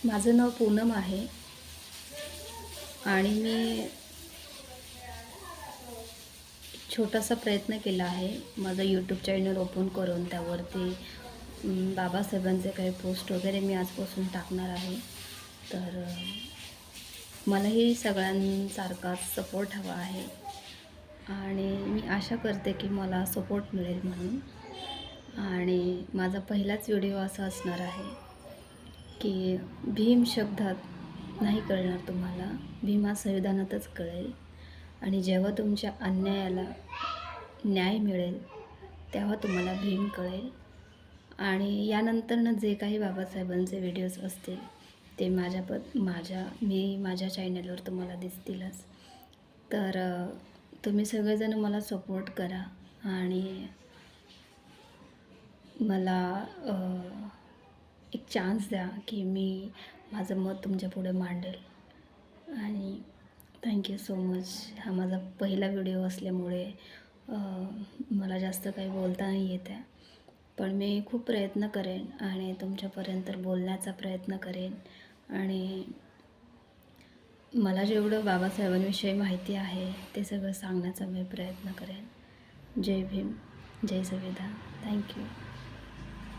माझं नाव पूनम आहे आणि मी छोटासा प्रयत्न केला आहे माझं यूट्यूब चॅनल ओपन करून त्यावरती बाबासाहेबांचे काही पोस्ट वगैरे मी आजपासून टाकणार आहे. तर मलाही सगळ्यांसारखाच सपोर्ट हवा आहे आणि मी आशा करते की मला सपोर्ट मिळेल म्हणून. आणि माझा पहिलाच व्हिडिओ असा असणार आहे की भीम शब्दात नाही कळणार तुम्हाला, भीमा संविधानातच कळेल. आणि जेव्हा तुमच्या अन्यायाला न्याय मिळेल तेव्हा तुम्हाला भीम कळेल. आणि यानंतरनं जे काही बाबासाहेबांचे व्हिडिओज असतील ते माझ्या चॅनलवर तुम्हाला दिसतीलच. तर तुम्ही सगळेजण मला सपोर्ट करा आणि मला एक चान्स द्या की मी माझं मत तुमच्या पुढे मांडेल. आणि थँक्यू सो मच. हा माझा पहिला व्हिडिओ असल्यामुळे मला जास्त काही बोलता नाही येत आहे, पण मी खूप प्रयत्न करेन आणि तुमच्यापर्यंत बोलण्याचा प्रयत्न करेन. आणि मला जेवढं बाबासाहेबांविषयी माहिती आहे ते सगळं सांगण्याचा मी प्रयत्न करेन. जय भीम, जय संविधान. थँक्यू.